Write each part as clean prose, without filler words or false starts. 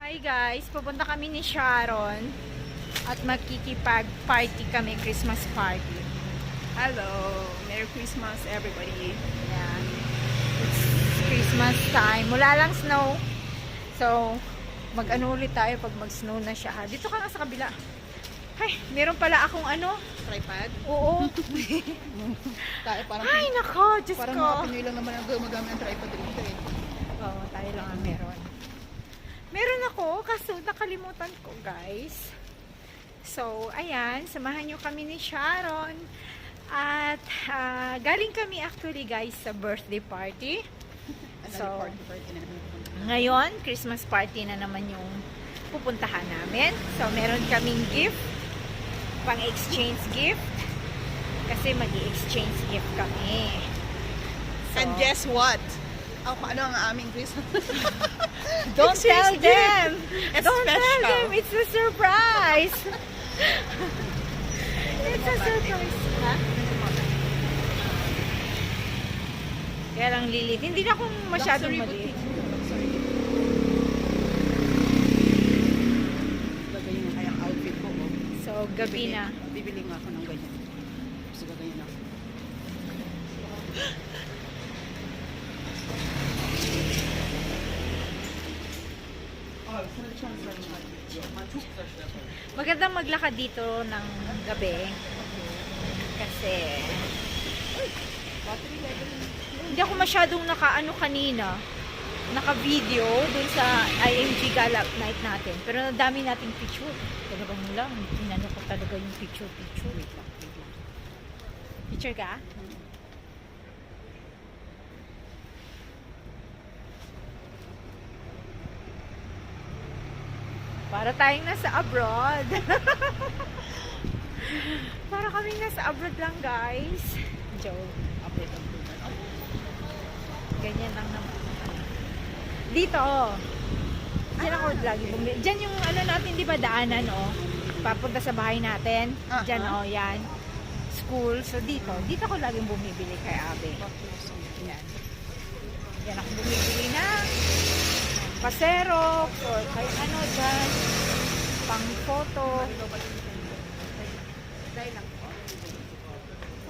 Hi guys, pupunta kami ni Sharon at magkikipag-party kami, Christmas party. Hello! Merry Christmas everybody! Yan. It's Christmas time. Mula lang snow. So, mag-ano ulit tayo pag mag-snow na siya. Dito ka nga sa kabila. Ay, meron pala akong ano. Tripod? Oo. Tayo parang, Ay, nako, Diyos parang ko. mga Pinoy lang naman ang gumagamit ng tripod dito eh. Oo, tayo lang ang meron. Meron ako, kaso nakalimutan ko, guys. So, ayan, samahan nyo kami ni Sharon. At galing kami actually, guys, sa birthday party. So, Party na naman. ngayon, Christmas party na naman yung pupuntahan namin. So, meron kaming gift, pang-exchange gift. Kasi mag-exchange gift kami. So, And guess what? Ano ang aming Christmas? don't exchange tell gift. them! It's Don't tell special. them! It's a surprise! It's a surprise. Ha? Kaya lang lilit. Hindi na akong masyadong Luxury maliit. boutique. Sorry. Gagayin na kayang outfit ko. Oh. So, gabi na. Bibili nga ako ng ganyan. Gusto gagayin ako. Magandang maglakad dito ng gabi. Kasi, hindi ako masyadong naka-ano kanina. Naka-video dun sa IMG Gala night natin. Pero nadami nating picture. Talagang lang. Inano ko talaga yung picture. Picture ka? Para tayong nasa abroad. Para kaming nasa abroad lang, guys. Joke. Ganyan lang naman. Dito, diyan ako lagi bumili. Diyan yung ano natin, di ba, daanan, oh. Papunta sa bahay natin. Diyan, oh, yan. School. So, dito ko laging bumibili kay Abe. Yan. Yan ako bumibili na pasero or kay ano dyan. Pang photo.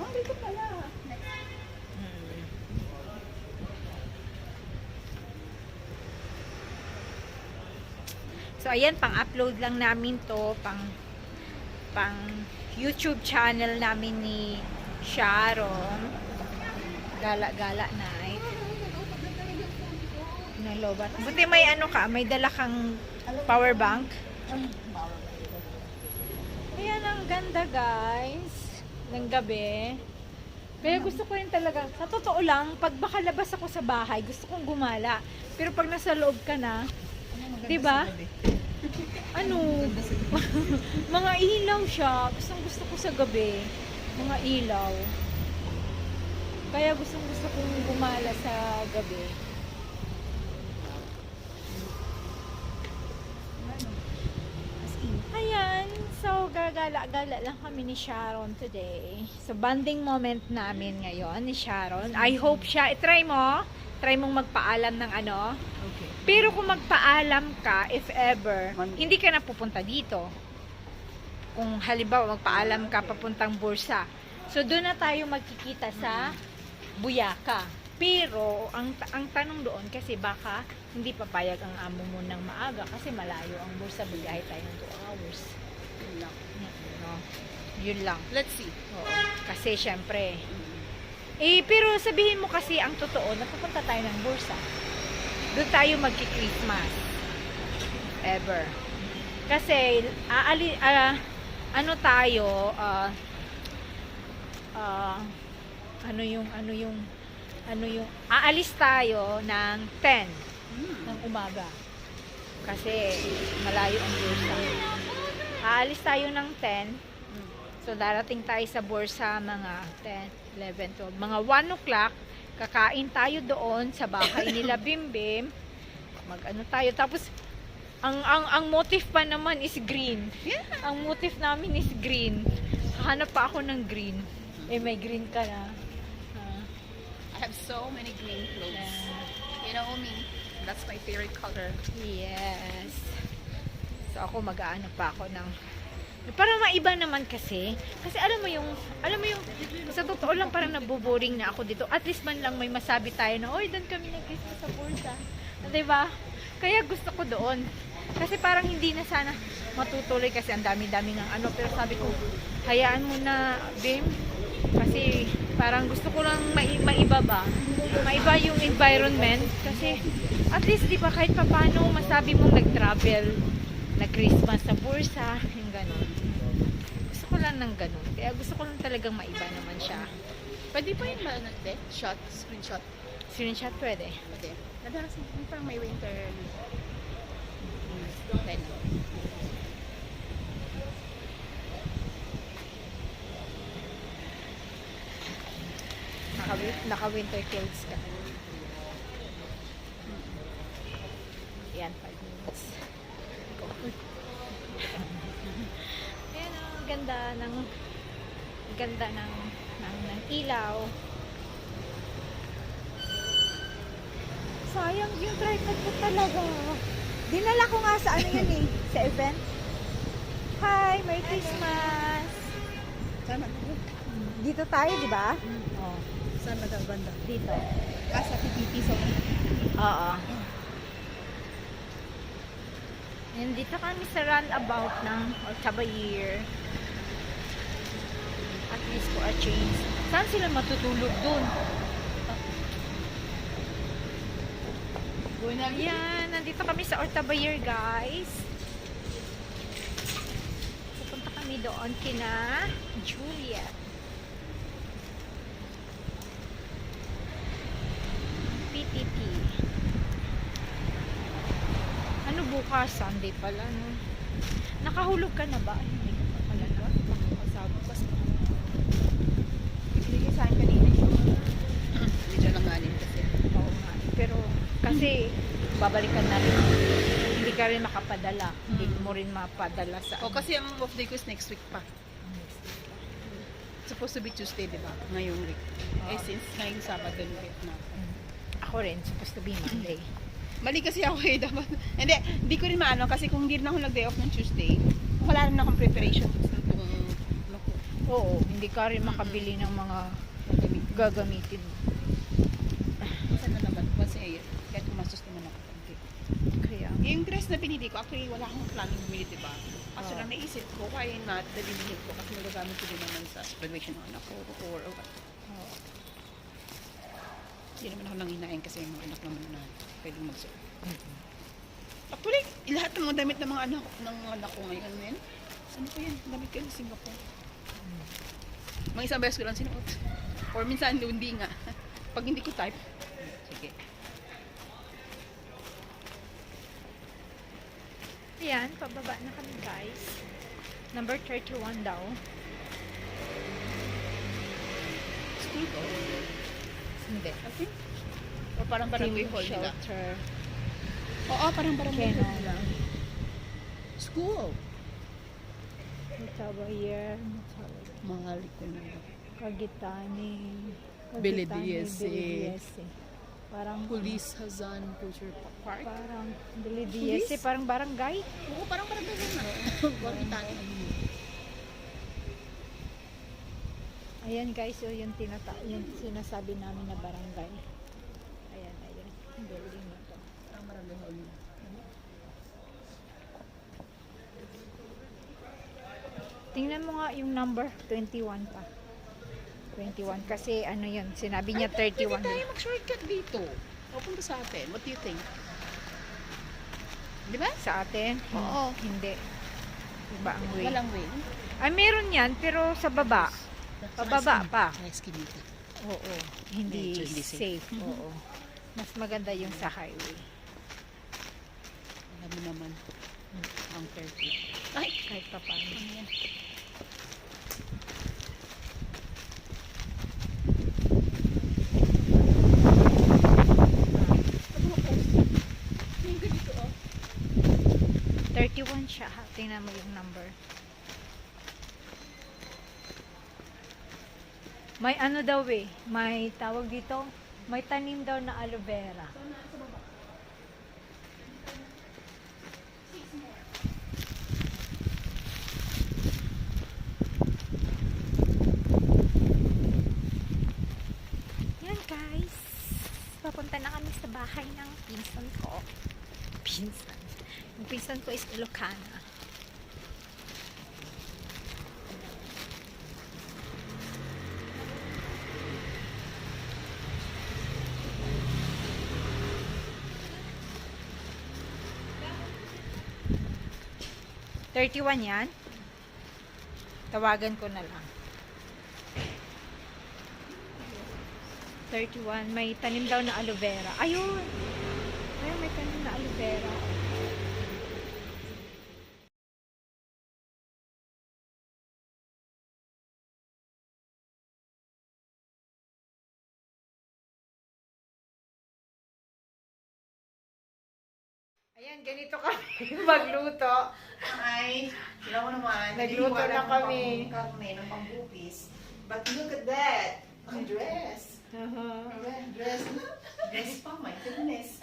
Oh, dito pala. So, ayan, pang-upload lang namin to, pang YouTube channel namin ni Sharon. Gala-gala night. Nalobat. Buti may ano ka, may dala kang power bank. Ayan, ang ganda, guys. Ng gabi. Pero gusto ko rin talaga, sa totoo lang, pag makalabas ako sa bahay, gusto kong gumala. Pero pag nasa loob ka na, diba? Ano? Mga ilaw siya. Gusto ko sa gabi. Mga ilaw. Kaya gusto kong gumala sa gabi. Ayan. So, gagala-gala lang kami ni Sharon today. So, bonding moment namin ngayon ni Sharon. I hope siya, try mong magpaalam ng ano. Okay. Pero kung magpaalam ka, if ever, hindi ka na pupunta dito. Kung halimbawa, magpaalam ka papuntang Bursa. So, doon na tayo magkikita sa Buyaka. Pero, ang tanong doon, kasi baka hindi papayag ang amo mo ng maaga kasi malayo ang Bursa. Biyahe tayo ng 2 hours. Yun lang. No? Yun lang. Let's see. Oo. Kasi, syempre, pero sabihin mo kasi ang totoo, napupunta tayo ng Bursa. Doon tayo magki-Christmas. Ever. Kasi, ano tayo, aalis tayo ng 10 ng umaga. Kasi, malayo ang Bursa. Aalis tayo ng 10. So, darating tayo sa Bursa mga 10, 11, 12. Mga 1 o'clock, kakain tayo doon sa bahay nila Bimbim. Mag-ano tayo. Tapos, ang motif pa naman is green. Yeah. Ang motif namin is green. Hanap pa ako ng green. May green ka na. I have so many green clothes. You know me. That's my favorite color. Yes. So ako mag-aano pa ako ng para maiba naman kasi alam mo yung sa totoo lang parang naboboring na ako dito. At least man lang may masabi tayo na oy, doon kami nag-Christmas sa Bursa. 'Di ba? Kaya gusto ko doon. Kasi parang hindi na sana matutuloy kasi ang dami-dami ng ano, pero sabi ko hayaan mo na, Bim. Kasi parang gusto ko lang maiba ba. Maiba yung environment kasi at least 'di ba kahit papaano masabi mong nag-travel, nag-Christmas sa Bursa, yung gano'n. Gusto ko lang ng gano'n. Kaya gusto ko lang talagang maiba naman siya. Pwede pa yun ba natin? Shot, screenshot. Screenshot pwede. Pwede. Nadalasan yung parang may winter. Then, Naka-winter clothes ka. Yan, 5 minutes. Go. Ayan ang ganda ng ilaw. Sayang yung tripod ko talaga. Dinala ko nga sa ano yun sa event. Hi, Merry Christmas! saan na? Dito tayo, di ba? Oh, Saan na daw banda? dito. Sa PPP sa Oo. And dito kami sa roundabout ng Ortabayir. At least for a change. Saan sila matutulog dun? Yan, nandito kami sa Ortabayir, guys. Pupunta kami doon kina Juliet. PTT. Ano bukas? Sunday pala, no? Nakahulog ka na ba? Ay, hindi ko pa pala na. Makakasabot kasi. Ibigay sa akin kanina. Medyo nanganin kasi. Oo nga. Pero, kasi, babalikan na rin. Hindi ka rin makapadala. Hindi mo rin mapadala sa... O kasi ang off day ko is next week pa. Supposed to be Tuesday, di ba? Ngayong week. Eh, since ngayong Sabado, week na. Ako rin, supposed to be Monday. Mali kasi ako eh, dapat. Hindi ko rin maano kasi kung hindi rin ako nag-day off ng Tuesday, wala rin akong preparation kung Oo, hindi ka rin makabili ng mga gagamitin. saan na naman, once a year, kahit kumastos naman ako. Kaya, Yung dress na pinili ko, actually wala akong planning bumili, diba? Kaso Oo. lang naisip ko, kaya na dalilin ko kasi magagamit ko din naman sa graduation ng anak ko or what. oo. Hindi naman ako nanginain kasi yung mga anak naman na pwedeng magsuot. Actually, lahat ng mga damit ng mga anak ko ngayon, men. Ano ko yan? Damit ko sa Singapore. Mga isang beses ko lang sinuot. Or minsan, hindi nga. Pag hindi ko type, sige. Ayan, pababa na kami, guys. Number 31 daw. School ko? Hindi. Okay. O parang barangay Team hall nila. shelter. Oo, parang barangay hall Canon. nila. School. Ortabayir. Mahal ko na. Kagitani. Bilidiese. Parang Police Hazan Culture Park. Parang Bilidiese, parang barangay. Oo, parang barangay hall na. Gormitani. Ayan guys, so yung sinasabi namin na barangay. Ayan, yung building na to. Parang barangay hall nila. Tingnan mo nga yung number, 21 pa. 21 kasi ano yun, sinabi niya 31. Pwede tayo mag-shortcut dito. O punta sa atin. What do you think? Di ba? Sa atin? Oo. Hindi. Iba ang way. Walang way. Ay, meron yan, pero sa baba. Pababa pa. Eskinita. Oo. Hindi Medyo hindi safe. safe. Oo. Mas maganda yung sa highway. Alam mo naman. Ang 30. Ay! Kahit pa paano. Ano yan? Ano ako? Yung ganito oh. 31 siya. Ha? Tingnan mo yung number. May ano daw eh. May tawag dito. May tanim daw na aloe vera. bahay ng pinsan ko. Pinsan. Yung pinsan ko is Ilocana. $31 yan. Tawagan ko na lang. 31. May tanim daw na aloe vera. Ayun! Ayun, may tanim na aloe vera. Ayan, ganito kami magluto. Ay, sila mo naman. Nagluto na kami. Karne ng pambupis. But look at that. Ang dress. Dress. Dress pa, my goodness.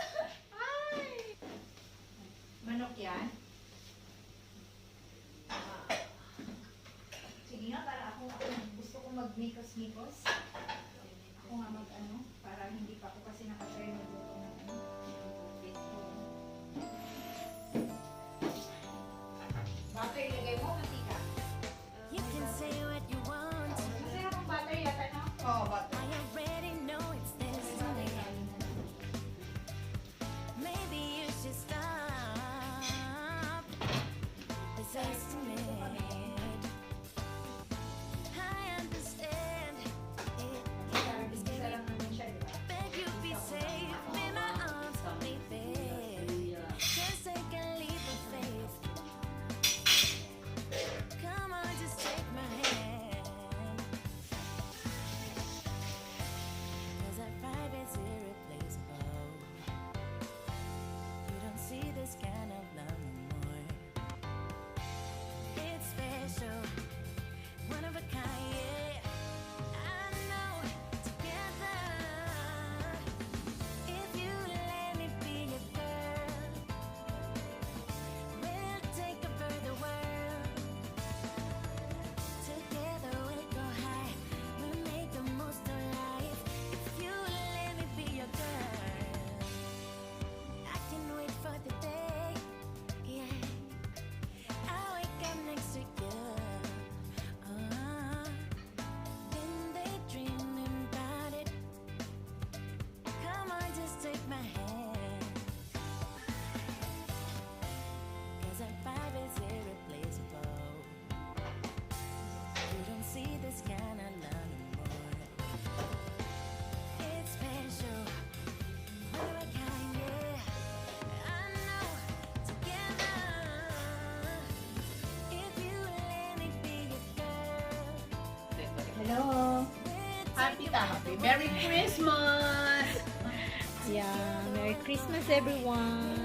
Ay! Manok yan? Sige nga, para ako gusto kong mag-mikos-mikos. Ako nga mag-ano, para hindi pa ako kasi nakatry magluto ng ano. Butter, ilagay mo, mantika. You can say what you want. Masaya akong butter yata, no? Oh, but I already know it's destiny. Maybe you should stop this estimate. I understand it is Isa getting. lang naman siya, di ba? Beg you be safe in my arms, baby. Just take a leap of faith. Come on, just take my hand. 'Cause our vibe is irreplaceable. You don't see this kind of love no more. It's special, one of a kind, yeah. I know together. If you let me be your girl, we'll take over the world. Together we'll go high, we'll make the most of life. If you let me be your girl, I can wait for the day, yeah. I wake up next to you, then daydreaming about it. Come on, just take my hand. 'Cause our vibe is irreplaceable. You don't see this kind of love anymore. It's special, one of a kind, yeah. I know together. If you let me be your girl, Hello! we'll happy take happy. Merry Christmas! Yeah, Merry Christmas everyone!